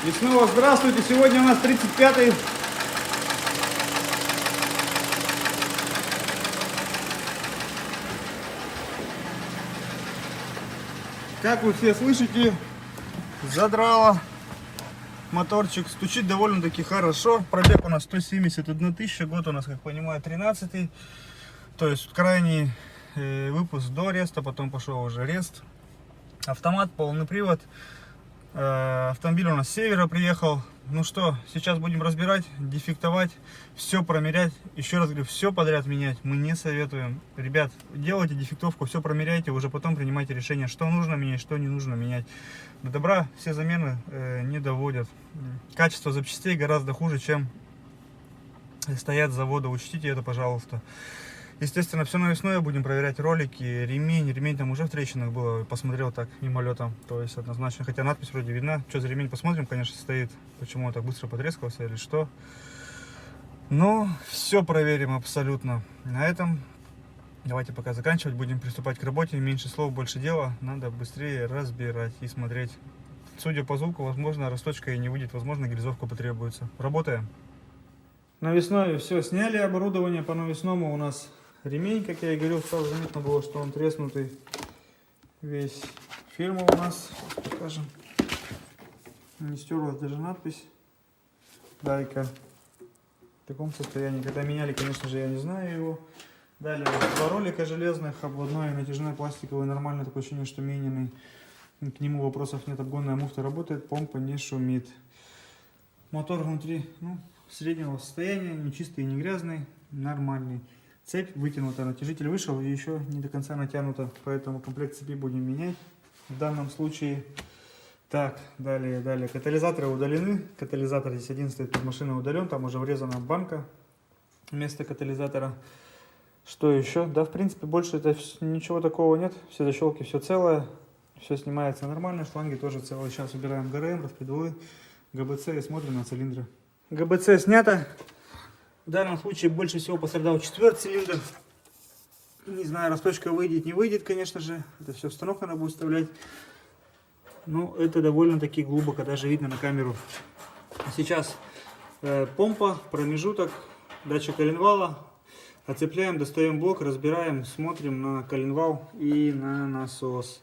И снова здравствуйте. Сегодня у нас 35-й. Как вы все слышите, задрало. Моторчик стучит довольно-таки хорошо. Пробег у нас 171 тысяча. Год у нас, как понимаю, 13-й. То есть крайний выпуск до реста, потом пошел уже рест. Автомат, полный привод. Автомобиль у нас с севера приехал. Ну что, сейчас будем разбирать, дефектовать, все промерять. Еще раз говорю, все подряд менять мы не советуем. Ребят, делайте дефектовку, все промеряйте, уже потом принимайте решение, что нужно менять, что не нужно менять. До добра все замены не доводят. Качество запчастей гораздо хуже, чем стоят с завода. Учтите это, пожалуйста. Естественно, все навесное будем проверять, ролики, ремень там уже в трещинах было, посмотрел так мимолетом, то есть однозначно, хотя надпись вроде видна, что за ремень посмотрим, конечно, стоит, почему он так быстро потрескался или что, но все проверим абсолютно. На этом давайте пока заканчивать, будем приступать к работе, меньше слов, больше дела, надо быстрее разбирать и смотреть. Судя по звуку, возможно, росточка и не выйдет, возможно, грязовка потребуется. Работаем. Навесное все сняли, оборудование по навесному у нас. Ремень, как я и говорил, сразу заметно было, что он треснутый весь. Фирма у нас, покажем, не стерлась даже надпись. Дайка. В таком состоянии. Когда меняли, конечно же, я не знаю его. Далее два ролика железных, обводной и натяжной пластиковый, нормально, такое ощущение, что мененный. К нему вопросов нет, обгонная муфта работает, помпа не шумит. Мотор внутри, среднего состояния, не чистый, не грязный, нормальный. Цепь вытянута, натяжитель вышел и еще не до конца натянута, поэтому комплект цепи будем менять в данном случае. Так, далее. Катализаторы удалены. Катализатор здесь один стоит под машиной удален, там уже врезана банка вместо катализатора. Что еще? Да, в принципе, больше это ничего такого нет. Все защелки, все целое, все снимается нормально, шланги тоже целые. Сейчас убираем ГРМ, распредвалы, ГБЦ и смотрим на цилиндры. ГБЦ снято. В данном случае больше всего пострадал четвертый цилиндр. Не знаю, росточка выйдет, не выйдет, конечно же. Это все в станок надо будет вставлять. Но это довольно-таки глубоко, даже видно на камеру. Сейчас помпа, промежуток, датчик коленвала. Отцепляем, достаем блок, разбираем, смотрим на коленвал и на насос.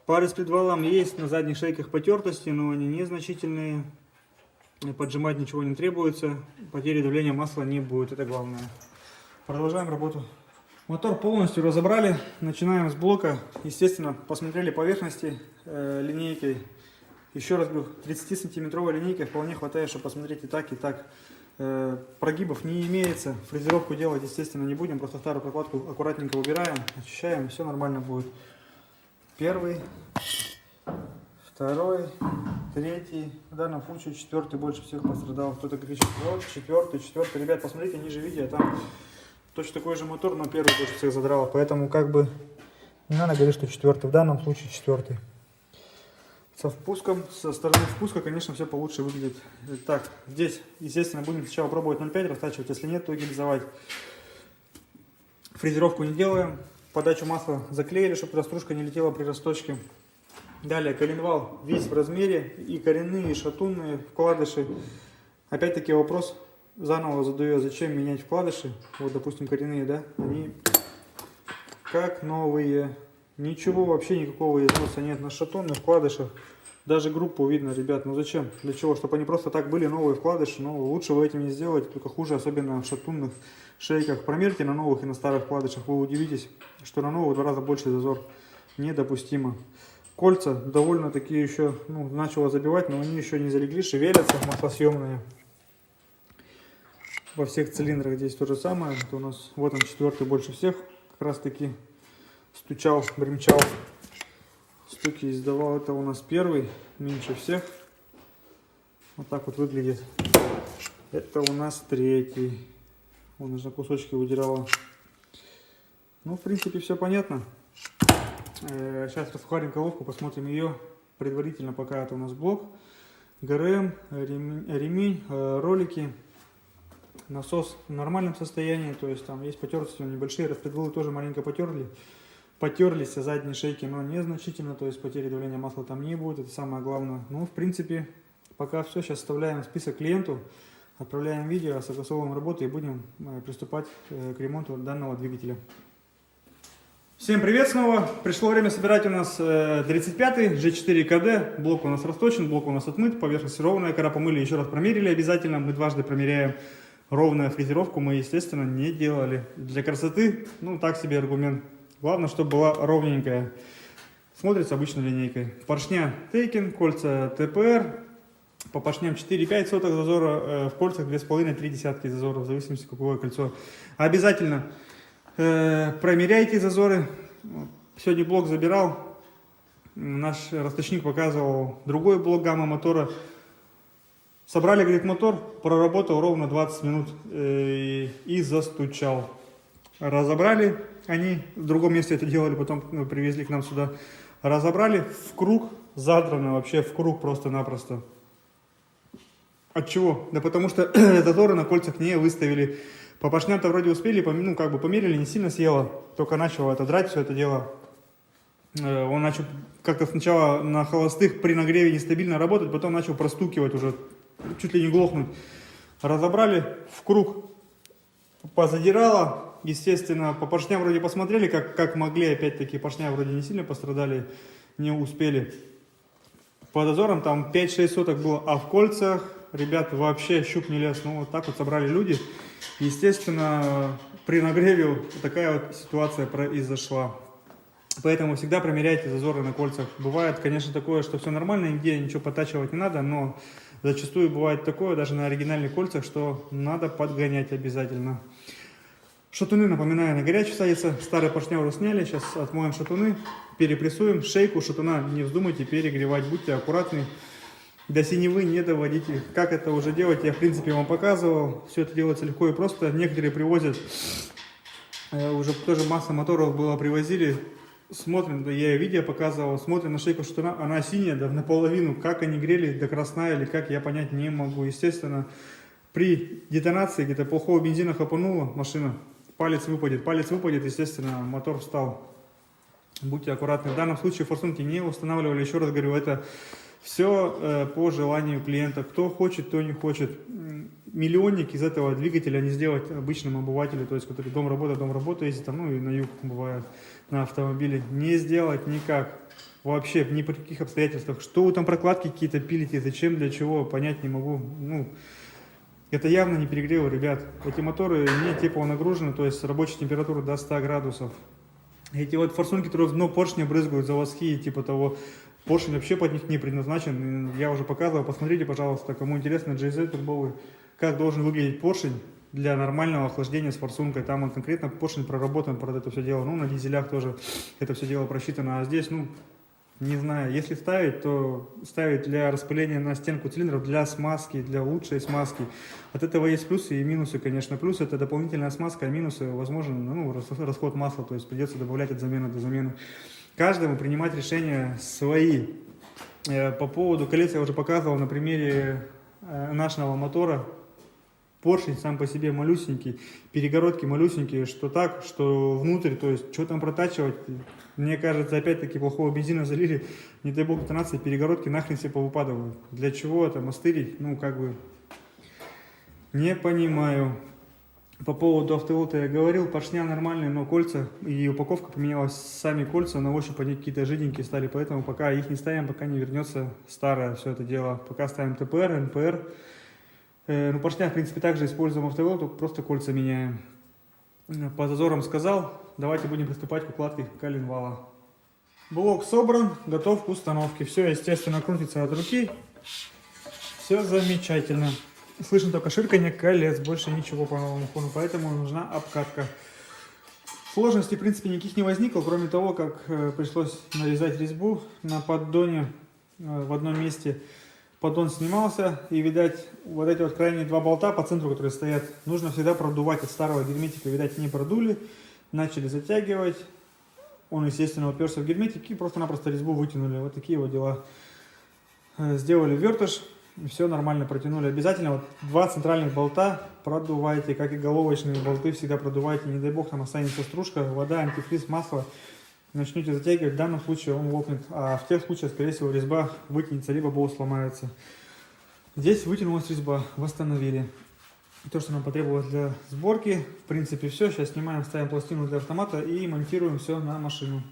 По распредвалам есть на задних шейках потертости, но они незначительные. Поджимать ничего не требуется, потери давления масла не будет, это главное. Продолжаем работу. Мотор полностью разобрали, начинаем с блока. Естественно, посмотрели поверхности линейкой. Еще раз говорю, 30-сантиметровой линейкой вполне хватает, чтобы посмотреть и так, и так. Прогибов не имеется, фрезеровку делать, естественно, не будем, просто старую прокладку аккуратненько убираем, очищаем, и все нормально будет. Первый, второй, третий, в данном случае четвертый больше всех пострадал. Кто-то говорит, вот, четвертый. Ребят, посмотрите ниже видео, там точно такой же мотор, но первый больше всех задрало. Поэтому как бы не надо говорить, что четвертый. В данном случае четвертый. Со впуском, со стороны впуска, конечно, все получше выглядит. Так, здесь, естественно, будем сначала пробовать 0,5 растачивать, если нет, то гильзовать. Фрезеровку не делаем. Подачу масла заклеили, чтобы туда стружка не летела при росточке. Далее коленвал весь в размере, и коренные, и шатунные вкладыши. Опять-таки вопрос заново задаю, зачем менять вкладыши. Вот, допустим, коренные, да, они как новые. Ничего вообще, никакого износа нет на шатунных вкладышах. Даже группу видно, ребят, ну зачем? Для чего? Чтобы они просто так были, новые вкладыши. Но лучше вы этим не сделаете, только хуже, особенно в шатунных шейках. Промерьте на новых и на старых вкладышах, вы удивитесь, что на новых в 2 раза больше зазор. Недопустимо. Кольца довольно-таки еще, начало забивать, но они еще не залегли, шевелятся, маслосъемные. Во всех цилиндрах здесь то же самое. Это у нас, вот он, четвертый больше всех, как раз таки стучал, бремчал, стуки издавал. Это у нас первый, меньше всех. Вот так вот выглядит. Это у нас третий. Он уже кусочки выдирало. Ну, в принципе, все понятно. Сейчас расхвалим головку, посмотрим ее предварительно, пока это у нас блок. ГРМ, ремень, ролики. Насос в нормальном состоянии, то есть там есть потертости небольшие, распредвалы тоже маленько потерлись, задние шейки, но незначительно, то есть потери давления масла там не будет, это самое главное. Ну, в принципе, Пока все, сейчас вставляем список клиенту, отправляем видео, согласовываем работу и будем приступать к ремонту данного двигателя. Всем привет снова! Пришло время собирать у нас 35-й G4 KD. Блок у нас расточен, блок у нас отмыт, поверхность ровная. Когда помыли, еще раз промерили обязательно. Мы дважды промеряем. Ровную фрезеровку мы, естественно, не делали. Для красоты, ну так себе аргумент. Главное, чтобы была ровненькая. Смотрится обычной линейкой. Поршня Тейкен, кольца ТПР. По поршням 4,5 сотых зазора, в кольцах 2,5-3 зазора, в зависимости какое кольцо. Обязательно промеряйте зазоры. Сегодня блок забирал. Наш расточник показывал другой блок гамма мотора. Собрали, говорит, мотор, проработал ровно 20 минут и застучал. Разобрали, они в другом месте это делали, потом привезли к нам сюда. Разобрали в круг, задрано вообще в круг просто-напросто. От чего? Да потому что зазоры на кольцах не выставили. По поршням-то вроде успели, ну как бы померили, не сильно съело. Только начало это драть все это дело. Он начал как-то сначала на холостых при нагреве нестабильно работать, потом начал простукивать уже. Чуть ли не глохнуть. Разобрали в круг, позадирало. Естественно, по поршням вроде посмотрели, как могли. Опять-таки, поршня вроде не сильно пострадали, не успели. По дозорам там 5-6 соток было, а в кольцах, ребят, вообще щуп не лез. Ну, вот так вот собрали люди. Естественно, при нагреве такая вот ситуация произошла. Поэтому всегда промеряйте зазоры на кольцах. Бывает, конечно, такое, что все нормально, нигде ничего подтачивать не надо, но зачастую бывает такое, даже на оригинальных кольцах, что надо подгонять обязательно. Шатуны, напоминаю, на горячую садятся. Старые поршня уже сняли, сейчас отмоем шатуны, перепрессуем. Шейку шатуна не вздумайте перегревать, будьте аккуратны. До синевы не доводите. Как это уже делать, я в принципе вам показывал. Все это делается легко и просто. Некоторые привозят, уже тоже масса моторов было привозили. Смотрим, да я видео показывал, смотрим на шейку шатуна, она синяя, да наполовину. Как они грели, до красная или как, я понять не могу. Естественно, при детонации где-то плохого бензина хапанула машина, палец выпадет, естественно, мотор встал. Будьте аккуратны. В данном случае форсунки не устанавливали, еще раз говорю, это все по желанию клиента. Кто хочет, кто не хочет. Миллионник из этого двигателя не сделать обычному обывателю, то есть который дом работа, ездит там, ну и на юг бывает, на автомобиле, не сделать никак. Вообще, ни при каких обстоятельствах. Что вы там прокладки какие-то пилите, зачем, для чего, понять не могу. Ну, это явно не перегревы, ребят. Эти моторы не тепло нагружены, то есть рабочая температура до 100 градусов. Эти вот форсунки, которые в дно поршня брызгают, заводские, типа того, поршень вообще под них не предназначен. Я уже показывал, посмотрите, пожалуйста, кому интересно, GZ турбовый, как должен выглядеть поршень для нормального охлаждения с форсункой. Там он конкретно поршень проработан под это все дело. Ну, на дизелях тоже это все дело просчитано. А здесь, ну, не знаю, если ставить, то ставить для распыления на стенку цилиндров, для смазки, для лучшей смазки. От этого есть плюсы и минусы, конечно. Плюс это дополнительная смазка, а минусы, возможно, ну, расход масла, то есть придется добавлять от замены до замены. Каждому принимать решения свои. По поводу колец я уже показывал на примере нашего мотора. Поршень сам по себе малюсенький, перегородки малюсенькие, что так, что внутрь, то есть что там протачивать. Мне кажется, опять-таки плохого бензина залили, не дай бог детонации, перегородки нахрен все повыпадывают. Для чего это мастырить? Ну, как бы, не понимаю. По поводу автоволта я говорил, поршня нормальные, но кольца и упаковка поменялась, сами кольца на ощупь они какие-то жиденькие стали, поэтому пока их не ставим, пока не вернется старое все это дело. Пока ставим ТПР, НПР. Ну, поршня, в принципе, также используем автовол, только просто кольца меняем. По зазорам сказал, давайте будем приступать к укладке коленвала. Блок собран, готов к установке. Все, естественно, крутится от руки. Все замечательно. Слышно только ширканье колец, больше ничего по новому фону, поэтому нужна обкатка. Сложностей, в принципе, никаких не возникло, кроме того, как пришлось нарезать резьбу на поддоне в одном месте. Поддон снимался, и, видать, вот эти вот крайние два болта по центру, которые стоят, нужно всегда продувать от старого герметика. Видать, не продули, начали затягивать. Он, естественно, уперся в герметик и просто-напросто резьбу вытянули. Вот такие вот дела. Сделали вертыш, и все нормально протянули. Обязательно вот два центральных болта продувайте, как и головочные болты всегда продувайте. Не дай бог, там останется стружка, вода, антифриз, масло. Начнете затягивать, в данном случае он лопнет, а в тех случаях, скорее всего, резьба вытянется, либо болт сломается. Здесь вытянулась резьба, восстановили. То, что нам потребовалось для сборки, в принципе, все. Сейчас снимаем, ставим пластину для автомата и монтируем все на машину.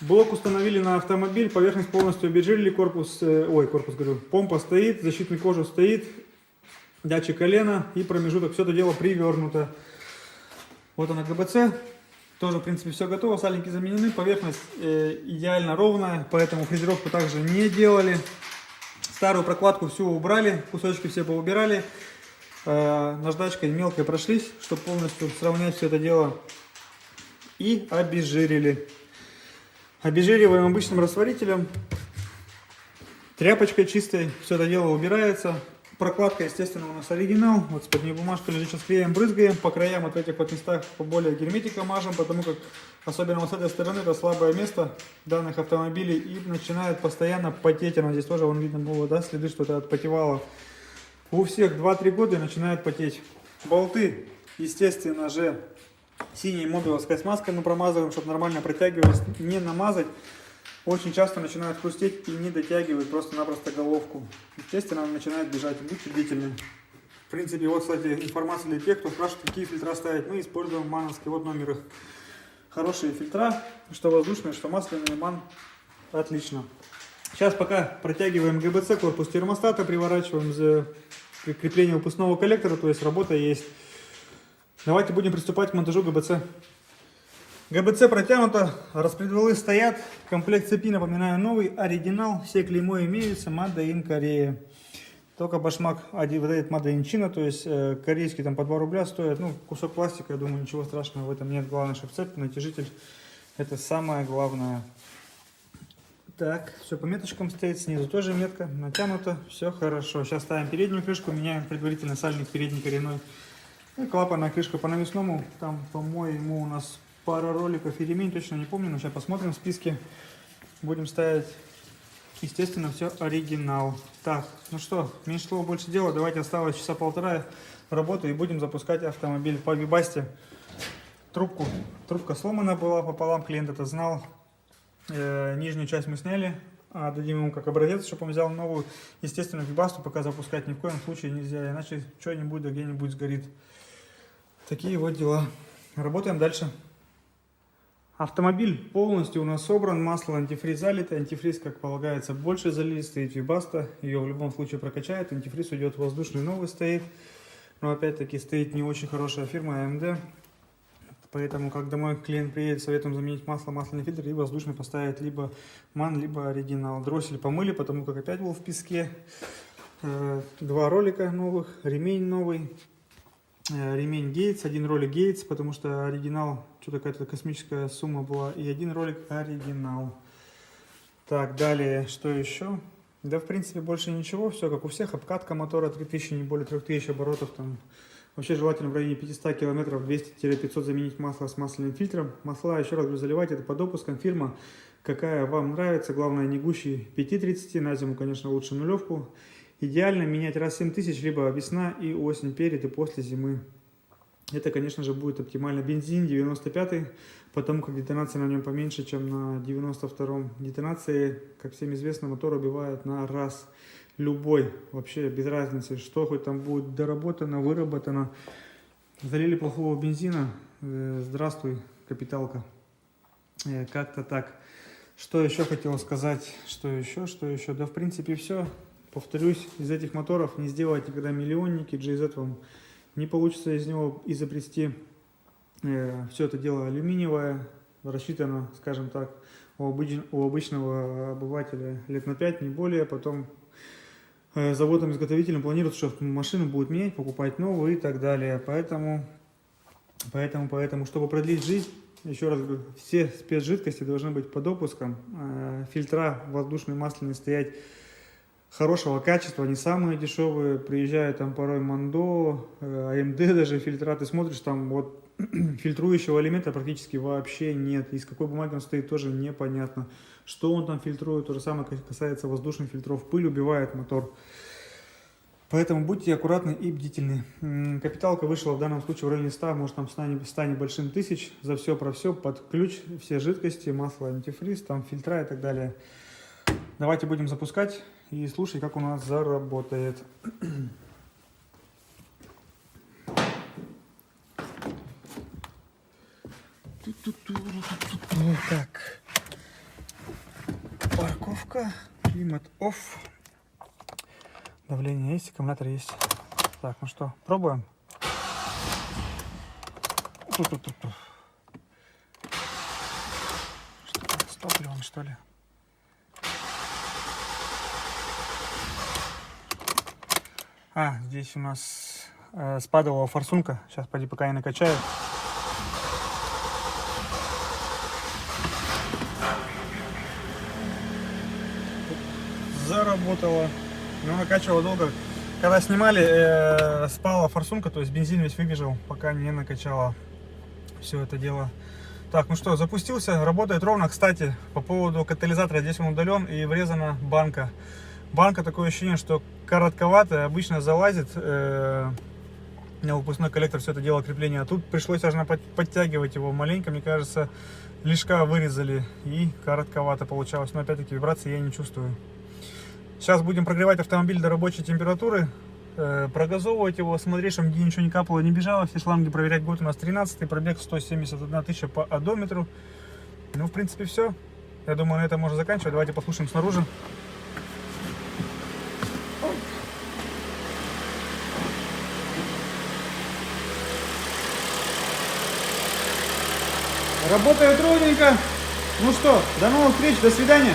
Блок установили на автомобиль, поверхность полностью обезжирили, помпа стоит, защитный кожух стоит, датчик колена и промежуток, все это дело привернуто. Вот она ГБЦ, тоже, в принципе, все готово, сальники заменены, поверхность идеально ровная, поэтому фрезеровку также не делали. Старую прокладку всю убрали, кусочки все поубирали. Наждачкой мелкой прошлись, чтобы полностью сравнять все это дело. И обезжирили. Обезжириваем обычным растворителем. Тряпочкой чистой все это дело убирается. Прокладка, естественно, у нас оригинал. Вот с-под нее бумажка лежит, сейчас клеем, брызгаем. По краям вот в этих вот местах поболее герметиком мажем, потому как, особенно вот с этой стороны, это слабое место данных автомобилей. И начинает постоянно потеть. Оно здесь тоже, вон видно было, да, следы, что это отпотевало. У всех 2-3 года начинает потеть. Болты, естественно же, синей мобиловской смазкой мы промазываем, чтобы нормально протягивались. Не намазать. Очень часто начинают хрустеть и не дотягивают просто-напросто головку. Естественно, она начинает бежать. Будьте бдительны. В принципе, вот, кстати, информация для тех, кто спрашивает, какие фильтра ставить. Мы используем мановские. Вот номер их. Хорошие фильтра, что воздушные, что масляные. Ман. Отлично. Сейчас пока протягиваем ГБЦ, корпус термостата, приворачиваем за крепление выпускного коллектора, то есть работа есть. Давайте будем приступать к монтажу ГБЦ. ГБЦ протянуто, распредвалы стоят, комплект цепи, напоминаю, новый, оригинал, все клеймо имеются, Made in Korea. Только башмак выдает Made in China, то есть корейский там по 2 рубля стоит, ну, кусок пластика, я думаю, ничего страшного в этом нет. Главное, чтобы цепь, натяжитель, это самое главное. Так, все по меточкам стоит, снизу тоже метка, натянуто, все хорошо. Сейчас ставим переднюю крышку, меняем предварительно сальник передний коренной. И клапанная крышка по навесному, там, по-моему, у нас пара роликов и ремень, точно не помню, но сейчас посмотрим в списке. Будем ставить, естественно, все оригинал. Так, ну что, меньше слова, больше дела, давайте осталось часа полтора работы и будем запускать автомобиль по Вибасте. Трубка сломана была пополам, клиент это знал. Нижнюю часть мы сняли, дадим ему как образец, чтобы он взял новую. Естественно, Вибасту пока запускать ни в коем случае нельзя, иначе что-нибудь да где-нибудь сгорит. Такие вот дела. Работаем дальше. Автомобиль полностью у нас собран, масло антифриз залито, антифриз, как полагается, больше залили, стоит Вибаста, ее в любом случае прокачает, антифриз уйдет воздушный, новый стоит, но опять-таки стоит не очень хорошая фирма AMD. Поэтому, как домой клиент приедет, советуем заменить масло, масляный фильтр и воздушный поставить либо МАН, либо оригинал. Дроссель помыли, потому как опять был в песке. 2 ролика новых, ремень новый, ремень Гейтс, 1 ролик Гейтс, потому что оригинал, что-то какая-то космическая сумма была, и 1 ролик оригинал. Так, далее, что еще? Да, в принципе, больше ничего, все как у всех, обкатка мотора 3000, не более 3000 оборотов там. Вообще желательно в районе 500 километров, 200-500 заменить масло с масляным фильтром. Масла, еще раз говорю, заливать это по допускам. Фирма, какая вам нравится. Главное, не гуще 5,30. На зиму, конечно, лучше нулевку. Идеально менять раз в 7000, либо весна и осень, перед и после зимы. Это, конечно же, будет оптимально. Бензин 95-й, потому как детонация на нем поменьше, чем на 92-м. Детонации, как всем известно, мотор убивает на раз. Любой, вообще без разницы, что хоть там будет доработано, выработано. Залили плохого бензина, здравствуй, капиталка. Как-то так. Что еще хотел сказать, что еще? Да, в принципе, все. Повторюсь, из этих моторов не сделать никогда миллионники, GZ вам не получится из него изобрести. Все это дело алюминиевое, рассчитано, скажем так, у обычного обывателя лет на 5, не более, потом заводом-изготовителем планируют, что машину будут менять, покупать новую и так далее. Поэтому, чтобы продлить жизнь, еще раз говорю, все спецжидкости должны быть по допускам. Фильтра воздушные, масляные стоять хорошего качества, не самые дешевые. Приезжают там порой Мандо, AMD даже фильтра. Ты смотришь, там вот фильтрующего элемента практически вообще нет. Из какой бумаги он стоит, тоже непонятно. Что он там фильтрует, то же самое касается воздушных фильтров. Пыль убивает мотор. Поэтому будьте аккуратны и бдительны. Капиталка вышла в данном случае в районе 100, может там 100 небольшим тысяч. За все про все, под ключ, все жидкости, масло, антифриз, там фильтра и так далее. Давайте будем запускать. и слушать, как у нас заработает. Так, парковка, климат off, давление есть, аккумулятор есть. Так, ну что, пробуем. Что с топливом, что ли? Здесь у нас спадовая форсунка. Сейчас пойди, пока я накачаю. Заработала, но накачивала долго. Когда снимали, спала форсунка, то есть бензин весь выбежал, пока не накачала все это дело. Так, ну что, запустился, работает ровно. Кстати, по поводу катализатора, здесь он удален и врезана банка. Банка, такое ощущение, что коротковатая, обычно залазит на выпускной коллектор все это дело крепления. А тут пришлось аж подтягивать его маленько, мне кажется, лишка вырезали и коротковато получалось. Но опять-таки вибрации я не чувствую. Сейчас будем прогревать автомобиль до рабочей температуры, прогазовывать его, смотреть, чтобы нигде ничего не капало, не бежало. Все шланги проверять. Год у нас 13-й, пробег 171 тысяча по одометру. Ну, в принципе, все. Я думаю, на этом можно заканчивать. Давайте послушаем снаружи. Работает ровненько. Ну что, до новых встреч, до свидания.